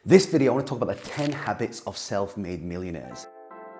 This video, I want to talk about the 10 habits of self-made millionaires.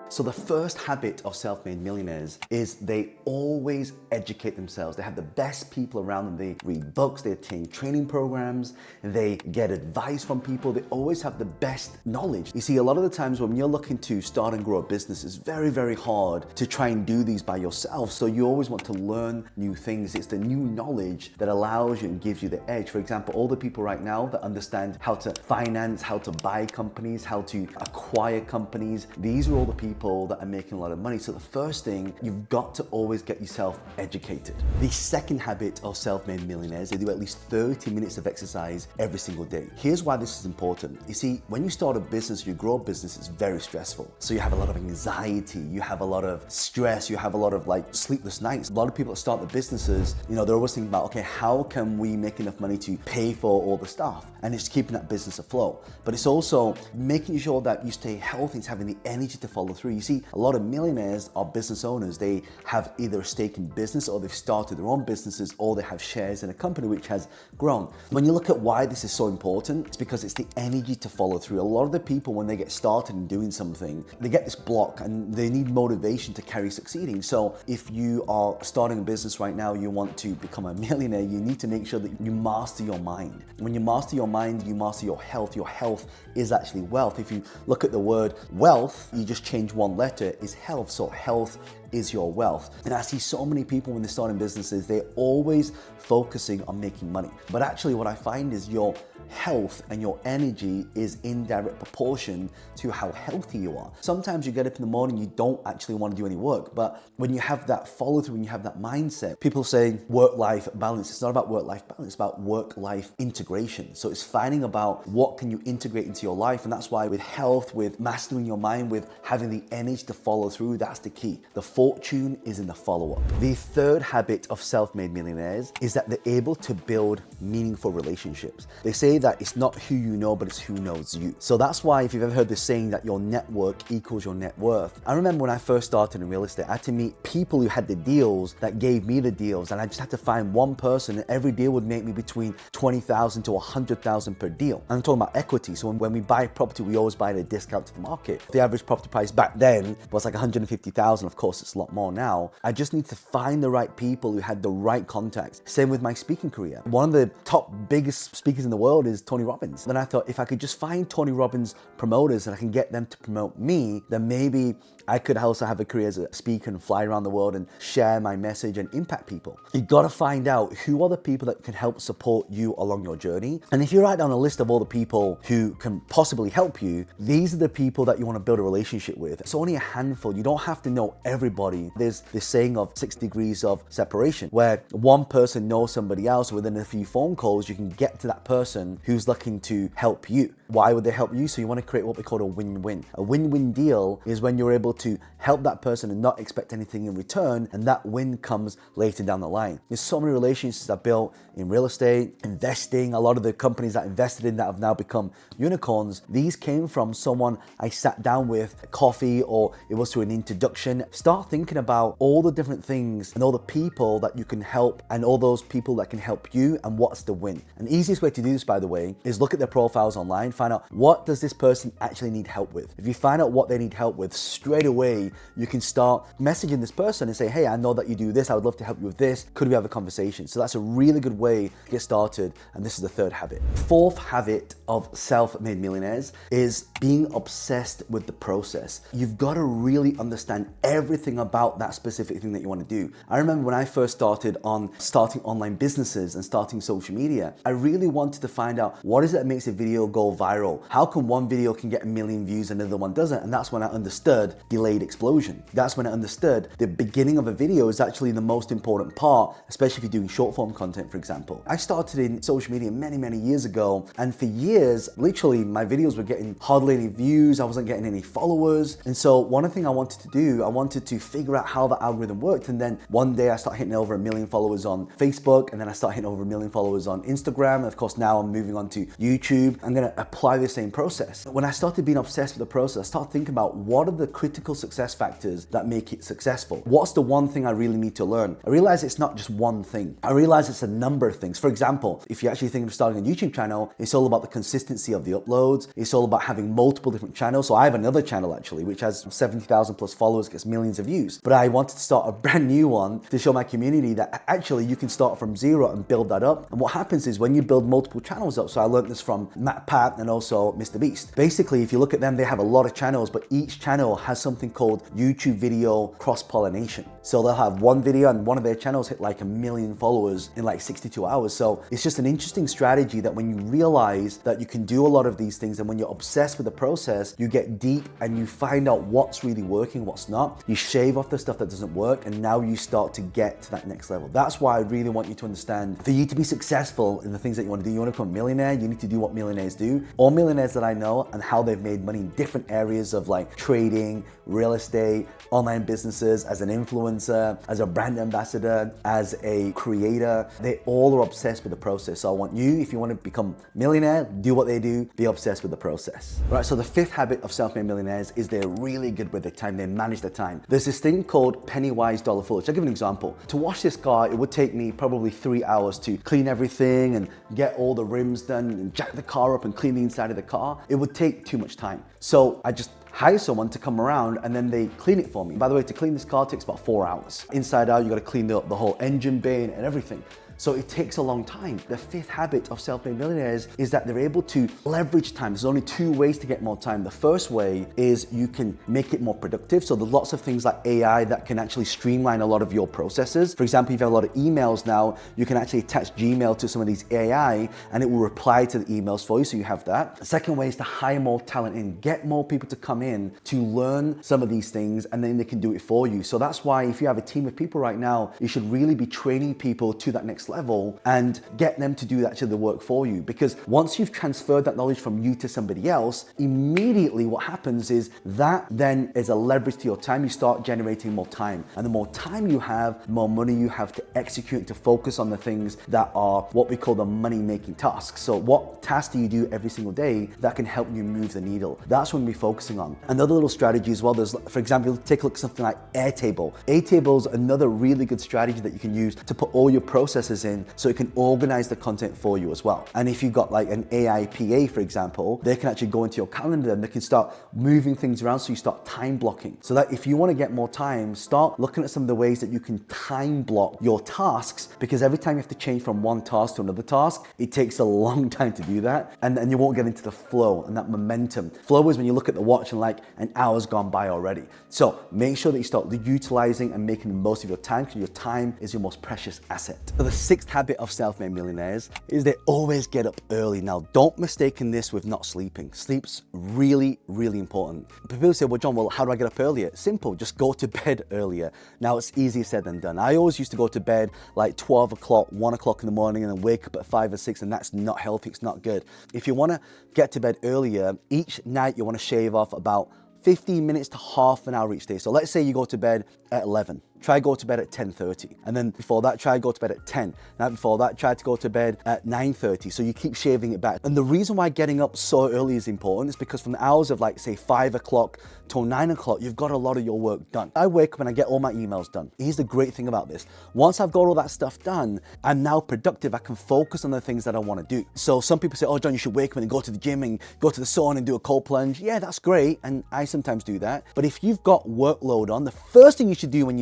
So the first habit of self-made millionaires is they always educate themselves. They have the best people around them. They read books, they attend training programs, they get advice from people. They always have the best knowledge. You see, a lot of the times when you're looking to start and grow a business, it's very, very hard to try and do these by yourself. So you always want to learn new things. It's the new knowledge that allows you and gives you the edge. For example, all the people right now that understand how to finance, how to buy companies, how to acquire companies, these are all the people that are making a lot of money. So the first thing, you've got to always get yourself educated. The second habit of self-made millionaires, they do at least 30 minutes of exercise every single day. Here's why this is important. You see, when you start a business, you grow a business, it's very stressful. So you have a lot of anxiety, you have a lot of stress, you have a lot of sleepless nights. A lot of people that start the businesses, they're always thinking about, okay, how can we make enough money to pay for all the staff? And it's keeping that business afloat. But it's also making sure that you stay healthy, it's having the energy to follow through. You see, a lot of millionaires are business owners. They have either a stake in business or they've started their own businesses or they have shares in a company which has grown. When you look at why this is so important, it's because it's the energy to follow through. A lot of the people, when they get started in doing something, they get this block and they need motivation to carry succeeding. So if you are starting a business right now, you want to become a millionaire, you need to make sure that you master your mind. When you master your mind, you master your health. Your health is actually wealth. If you look at the word wealth, you just change one letter, is health. So health is your wealth. And I see so many people when they're starting businesses, they're always focusing on making money. But actually what I find is your health and your energy is in direct proportion to how healthy you are. Sometimes you get up in the morning, you don't actually want to do any work. But when you have that follow through, when you have that mindset, people say work-life balance. It's not about work-life balance, it's about work-life integration. So it's finding about what can you integrate into your life. And that's why with health, with mastering your mind, with having the energy to follow through, that's the key. The fortune is in the follow-up. The third habit of self-made millionaires is that they're able to build meaningful relationships. They say that it's not who you know, but it's who knows you. So that's why if you've ever heard this saying that your network equals your net worth. I remember when I first started in real estate, I had to meet people who had the deals that gave me the deals, and I just had to find one person, and every deal would make me between 20,000 to 100,000 per deal. I'm talking about equity. So when we buy property, we always buy at a discount to the market. The average property price back then was like 150,000. Of course, it's a lot more now. I just need to find the right people who had the right contacts. Same with my speaking career. One of the top biggest speakers in the world is Tony Robbins. Then I thought, if I could just find Tony Robbins promoters and I can get them to promote me, then maybe I could also have a career as a speaker and fly around the world and share my message and impact people. You gotta find out who are the people that can help support you along your journey. And if you write down a list of all the people who can possibly help you, these are the people that you wanna build a relationship with. It's only a handful. You don't have to know everybody. There's this saying of 6 degrees of separation, where one person knows somebody else. Within a few phone calls, you can get to that person who's looking to help you. Why would they help you? So you want to create what we call a win-win. A win-win deal is when you're able to help that person and not expect anything in return, and that win comes later down the line. There's so many relationships I built in real estate, investing. A lot of the companies that I invested in that have now become unicorns, these came from someone I sat down with, coffee, or it was through an introduction. Start thinking about all the different things and all the people that you can help and all those people that can help you, and what's the win. And the easiest way to do this, by the way, is look at their profiles online, find out what does this person actually need help with. If you find out what they need help with, straight away you can start messaging this person and say, hey, I know that you do this, I would love to help you with this, could we have a conversation? So that's a really good way to get started, and this is the third habit. Fourth habit of self-made millionaires is being obsessed with the process. You've got to really understand everything about that specific thing that you want to do. I remember when I first started on starting online businesses and starting social media, I really wanted to find out what is it that makes a video go viral? How come one video can get 1 million views and another one doesn't? And that's when I understood delayed explosion. That's when I understood the beginning of a video is actually the most important part, especially if you're doing short form content, for example. I started in social media many, many years ago, and for years, literally my videos were getting hardly any views. I wasn't getting any followers. And so one thing I wanted to do, I wanted to figure out how the algorithm worked. And then one day I started hitting over 1 million followers on Facebook, and then I started hitting over 1 million followers on Instagram. And of course, now I'm moving on to YouTube. I'm gonna apply the same process. When I started being obsessed with the process, I started thinking about what are the critical success factors that make it successful? What's the one thing I really need to learn? I realized it's not just one thing. I realized it's a number of things. For example, if you're actually thinking of starting a YouTube channel, it's all about the consistency of the uploads. It's all about having multiple different channels. So I have another channel actually, which has 70,000 plus followers, gets millions of views. But I wanted to start a brand new one to show my community that actually you can start from zero and build that up. And what happens is when you build multiple channels up, so I learned this from Matt Pat and also Mr. Beast. Basically, if you look at them, they have a lot of channels, but each channel has something called YouTube video cross-pollination. So they'll have one video and one of their channels hit like 1 million followers in like 62 hours. So it's just an interesting strategy that when you realize that you can do a lot of these things, and when you're obsessed with the process, you get deep and you find out what's really working, what's not. You shave off the stuff that doesn't work, and now you start to get to that next level. That's why I really want you to understand, for you to be successful in the things that you want to do, you want to become a millionaire, you need to do what millionaires do. All millionaires that I know and how they've made money in different areas of like trading, real estate, online businesses, as an influencer, as a brand ambassador, as a creator, they all are obsessed with the process. So I want you, if you want to become a millionaire, do what they do, be obsessed with the process. Right, so the fifth habit of self-made millionaires is they're really good with their time, they manage their time. There's this thing called penny wise, dollar foolish. I'll give you an example. To wash this car, it would take me probably 3 hours to clean everything and get all the rims done and jack the car up and clean the inside of the car. It would take too much time. So I just hire someone to come around and then they clean it for me. By the way, to clean this car takes about 4 hours. Inside out, you gotta clean the whole engine bay and everything. So it takes a long time. The fifth habit of self-made millionaires is that they're able to leverage time. There's only 2 ways to get more time. The first way is you can make it more productive. So there's lots of things like AI that can actually streamline a lot of your processes. For example, if you have a lot of emails now, you can actually attach Gmail to some of these AI and it will reply to the emails for you, so you have that. The second way is to hire more talent in, get more people to come in to learn some of these things, and then they can do it for you. So that's why if you have a team of people right now, you should really be training people to that next level and get them to do actually the work for you. Because once you've transferred that knowledge from you to somebody else, immediately what happens is that then is a leverage to your time. You start generating more time, and the more time you have, the more money you have to execute, to focus on the things that are what we call the money making tasks. So what tasks do you do every single day that can help you move the needle? That's what we're focusing on. Another little strategy as well, there's, for example, take a look at something like Airtable. Airtable's another really good strategy that you can use to put all your processes in, so it can organize the content for you as well. And if you've got like an AI PA, for example, they can actually go into your calendar and they can start moving things around, so you start time blocking. So that if you want to get more time, start looking at some of the ways that you can time block your tasks, because every time you have to change from one task to another task, it takes a long time to do that, and you won't get into the flow and that momentum. Flow is when you look at the watch and like an hour's gone by already. So make sure that you start utilizing and making the most of your time, because your time is your most precious asset. So the sixth habit of self-made millionaires is they always get up early. Now, don't mistake this with not sleeping. Sleep's really, really important. People say, well, John, how do I get up earlier? Simple, just go to bed earlier. Now, it's easier said than done. I always used to go to bed like 12 o'clock, 1 o'clock in the morning, and then wake up at 5 or 6, and that's not healthy, it's not good. If you wanna get to bed earlier, each night you wanna shave off about 15 minutes to half an hour each day. So let's say you go to bed at 11. Try go to bed at 10:30. And then before that, try go to bed at 10. Now before that, try to go to bed at 9:30. So you keep shaving it back. And the reason why getting up so early is important is because from the hours of like say 5 o'clock till 9 o'clock, you've got a lot of your work done. I wake up and I get all my emails done. Here's the great thing about this. Once I've got all that stuff done, I'm now productive. I can focus on the things that I want to do. So some people say, oh, John, you should wake up and go to the gym and go to the sauna and do a cold plunge. Yeah, that's great. And I sometimes do that. But if you've got workload on, the first thing you should do when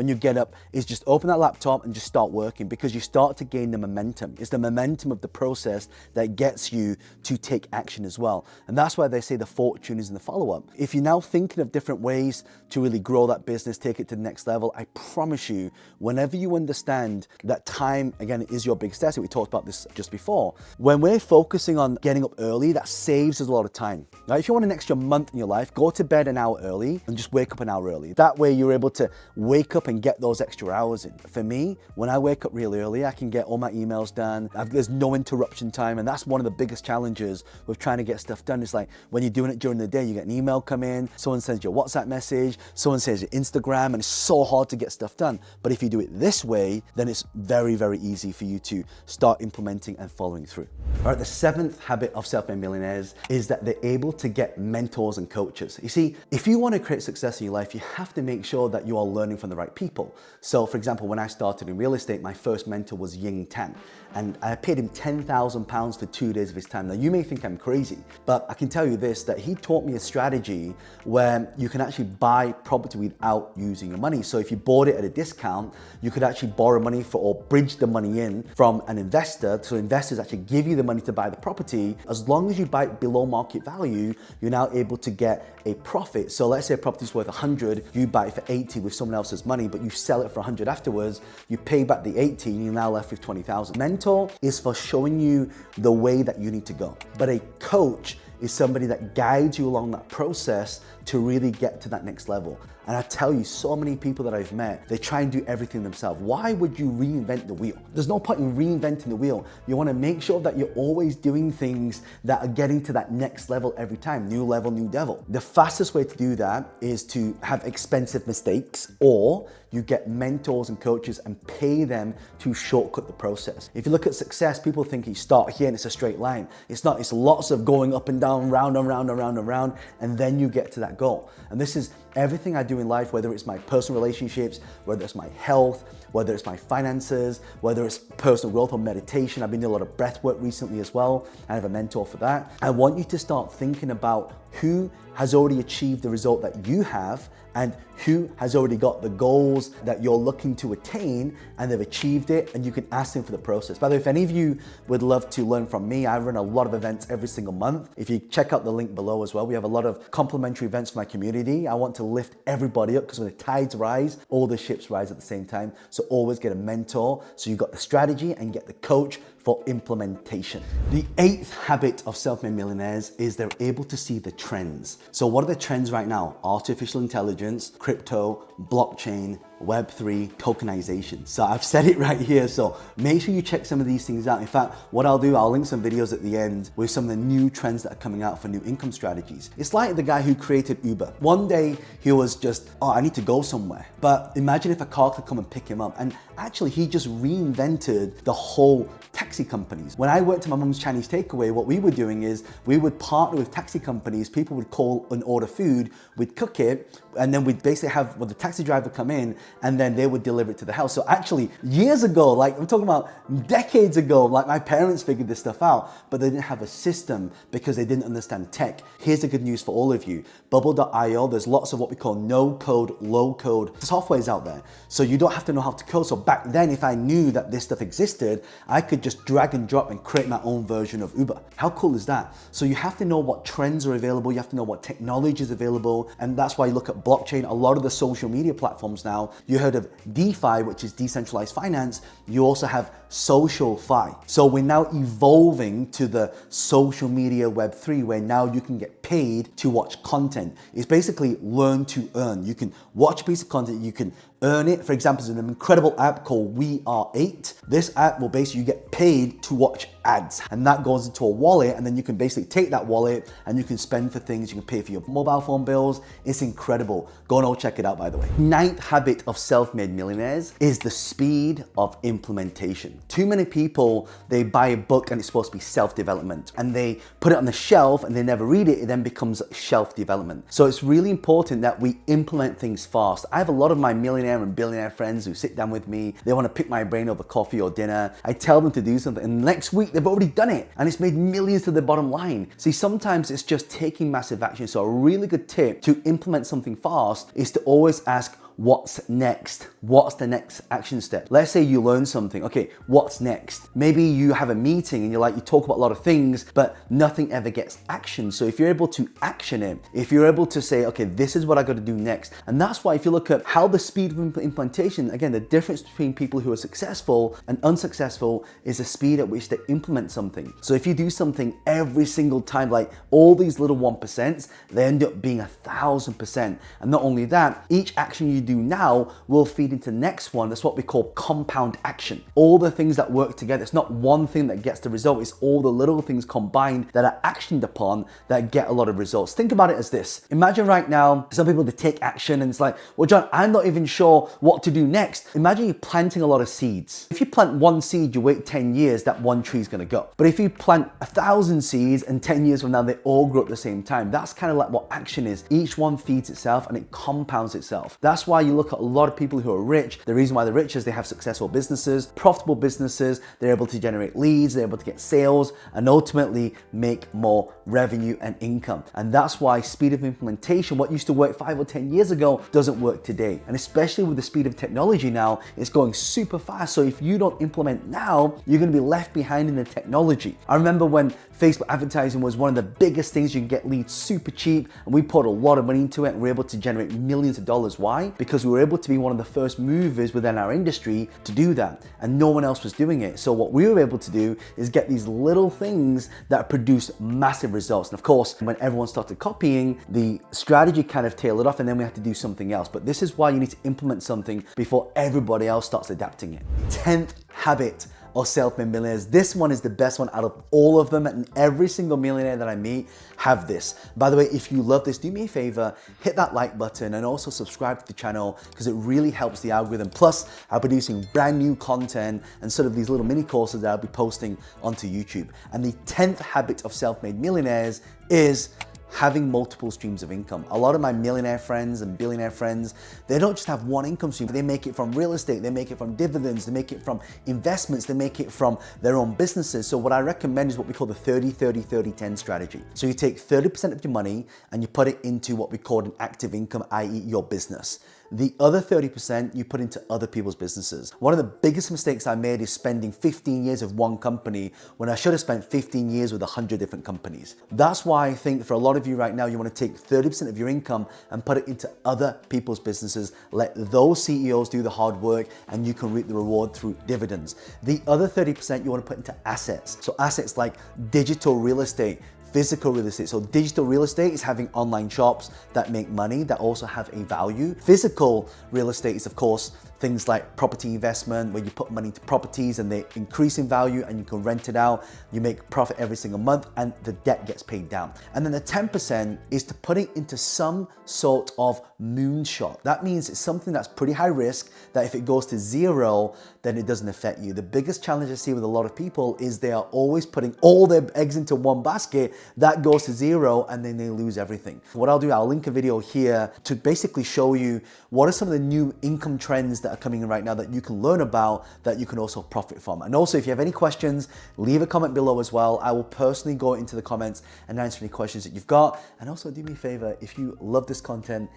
you get up is just open that laptop and just start working, because you start to gain the momentum. It's the momentum of the process that gets you to take action as well. And that's why they say the fortune is in the follow-up. If you're now thinking of different ways to really grow that business, take it to the next level, I promise you, whenever you understand that time, again, is your biggest asset, we talked about this just before, when we're focusing on getting up early, that saves us a lot of time. Now, if you want an extra month in your life, go to bed an hour early and just wake up an hour early. That way you're able to wake wake up and get those extra hours in. For me, when I wake up really early, I can get all my emails done. There's no interruption time, and that's one of the biggest challenges with trying to get stuff done. It's like when you're doing it during the day, you get an email come in, someone sends you a WhatsApp message, someone sends you Instagram, and it's so hard to get stuff done. But if you do it this way, then it's very, very easy for you to start implementing and following through. All right, the seventh habit of self-made millionaires is that they're able to get mentors and coaches. You see, if you want to create success in your life, you have to make sure that you are learning from the right people. So for example, when I started in real estate, my first mentor was Ying Tan, and I paid him £10,000 for 2 days of his time. Now you may think I'm crazy, but I can tell you this, that he taught me a strategy where you can actually buy property without using your money. So if you bought it at a discount, you could actually borrow money for, or bridge the money in from an investor. So investors actually give you the money to buy the property. As long as you buy it below market value, you're now able to get a profit. So let's say a property's worth 100, you buy it for 80 with someone else's money, but you sell it for 100 afterwards, you pay back the 80 and you're now left with 20,000. Mentor is for showing you the way that you need to go. But a coach is somebody that guides you along that process to really get to that next level. And I tell you, so many people that I've met, they try and do everything themselves. Why would you reinvent the wheel? There's no point in reinventing the wheel. You want to make sure that you're always doing things that are getting to that next level every time. New level, new devil. The fastest way to do that is to have expensive mistakes, or you get mentors and coaches and pay them to shortcut the process. If you look at success, people think you start here and it's a straight line. It's not, it's lots of going up and down, round and round and round and round, and then you get to that goal. And this is everything I do in life, whether it's my personal relationships, whether it's my health, whether it's my finances, whether it's personal growth or meditation. I've been doing a lot of breath work recently as well. I have a mentor for that. I want you to start thinking about who has already achieved the result that you have and who has already got the goals that you're looking to attain and they've achieved it, and you can ask them for the process. By the way, if any of you would love to learn from me, I run a lot of events every single month. If you check out the link below as well, we have a lot of complimentary events for my community. I want to lift everybody up because when the tides rise, all the ships rise at the same time. So always get a mentor so you've got the strategy and get the coach for implementation. The eighth habit of self-made millionaires is they're able to see the trends. So what are the trends right now? Artificial intelligence, crypto, blockchain, Web3, tokenization. So I've said it right here, so make sure you check some of these things out. In fact, what I'll do, I'll link some videos at the end with some of the new trends that are coming out for new income strategies. It's like the guy who created Uber. One day he was just, oh, I need to go somewhere. But imagine if a car could come and pick him up. And actually he just reinvented the whole taxi companies. When I worked at my mum's Chinese takeaway, what we were doing is we would partner with taxi companies. People would call and order food, we'd cook it, and then we'd basically have the taxi driver come in and then they would deliver it to the house. So actually years ago, like I'm talking about decades ago, like my parents figured this stuff out, but they didn't have a system because they didn't understand tech. Here's the good news for all of you. Bubble.io, there's lots of what we call no code, low code softwares out there. So you don't have to know how to code. So back then, if I knew that this stuff existed, I could just drag and drop and create my own version of Uber. How cool is that? So you have to know what trends are available. You have to know what technology is available. And that's why you look at blockchain, a lot of the social media platforms now. You heard of DeFi, which is decentralized finance. You also have social fi. So we're now evolving to the social media Web3, where now you can get paid to watch content. It's basically learn to earn. You can watch a piece of content, you can earn it. For example, there's an incredible app called We Are 8. This app will basically, you get paid to watch ads, and that goes into a wallet, and then you can basically take that wallet and you can spend for things. You can pay for your mobile phone bills. It's incredible. Go and all check it out, by the way. Ninth habit of self-made millionaires is the speed of implementation. Too many people, they buy a book and it's supposed to be self-development, and they put it on the shelf and they never read it. It then becomes shelf development. So it's really important that we implement things fast. I have a lot of my millionaire and billionaire friends who sit down with me. They want to pick my brain over coffee or dinner. I tell them to do something, and next week they've already done it, and it's made millions to the bottom line. See, sometimes it's just taking massive action. So a really good tip to implement something fast is to always ask, what's next? What's the next action step? Let's say you learn something. Okay, what's next? Maybe you have a meeting and you talk about a lot of things, but nothing ever gets action. So if you're able to action it, if you're able to say, okay, this is what I got to do next. And that's why if you look at how the speed of implementation, again, the difference between people who are successful and unsuccessful is the speed at which they implement something. So if you do something every single time, like all these little 1%, they end up being 1,000%. And not only that, each action you do now will feed into the next one. That's what we call compound action. All the things that work together. It's not one thing that gets the result. It's all the little things combined that are actioned upon that get a lot of results. Think about it as this. Imagine right now, some people, they take action and it's like, well, John, I'm not even sure what to do next. Imagine you're planting a lot of seeds. If you plant one seed, you wait 10 years, that one tree is going to go. But if you plant 1,000 seeds and 10 years from now, they all grow at the same time, that's kind of like what action is. Each one feeds itself and it compounds itself. That's why you look at a lot of people who are rich. The reason why they're rich is they have successful businesses, profitable businesses. They're able to generate leads, they're able to get sales, and ultimately make more revenue and income. And that's why speed of implementation, what used to work 5 or 10 years ago, doesn't work today. And especially with the speed of technology now, it's going super fast. So if you don't implement now, you're going to be left behind in the technology. I remember when Facebook advertising was one of the biggest things. You can get leads super cheap, and we put a lot of money into it and we're able to generate millions of dollars. Why? Because we were able to be one of the first movers within our industry to do that, and no one else was doing it. So what we were able to do is get these little things that produce massive results. And of course, when everyone started copying, the strategy kind of tailed off, and then we had to do something else. But this is why you need to implement something before everybody else starts adapting it. 10th habit of self-made millionaires. This one is the best one out of all of them, and every single millionaire that I meet have this. By the way, if you love this, do me a favor, hit that like button and also subscribe to the channel, because it really helps the algorithm. Plus, I'm producing brand new content and sort of these little mini courses that I'll be posting onto YouTube. And the 10th habit of self-made millionaires is having multiple streams of income. A lot of my millionaire friends and billionaire friends, they don't just have one income stream. They make it from real estate, they make it from dividends, they make it from investments, they make it from their own businesses. So what I recommend is what we call the 30-30-30-10 strategy. So you take 30% of your money and you put it into what we call an active income, i.e. your business. The other 30% you put into other people's businesses. One of the biggest mistakes I made is spending 15 years of one company when I should have spent 15 years with 100 different companies. That's why I think for a lot of you right now, you want to take 30% of your income and put it into other people's businesses. Let those CEOs do the hard work and you can reap the reward through dividends. The other 30% you want to put into assets. So assets like digital real estate, physical real estate. So digital real estate is having online shops that make money, that also have a value. Physical real estate is, of course, things like property investment, where you put money into properties and they increase in value and you can rent it out. You make profit every single month and the debt gets paid down. And then the 10% is to put it into some sort of moonshot. That means it's something that's pretty high risk, that if it goes to zero, then it doesn't affect you. The biggest challenge I see with a lot of people is they are always putting all their eggs into one basket. That goes to zero and then they lose everything. What I'll do, I'll link a video here to basically show you what are some of the new income trends that are coming in right now that you can learn about, that you can also profit from. And also, if you have any questions, leave a comment below as well. I will personally go into the comments and answer any questions that you've got. And also do me a favor, if you love this content,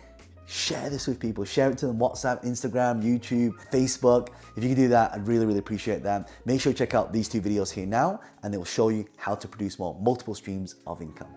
share this with people. Share it to them, WhatsApp, Instagram, YouTube, Facebook. If you can do that, I'd really, really appreciate that. Make sure you check out these two videos here now, and they will show you how to produce more multiple streams of income.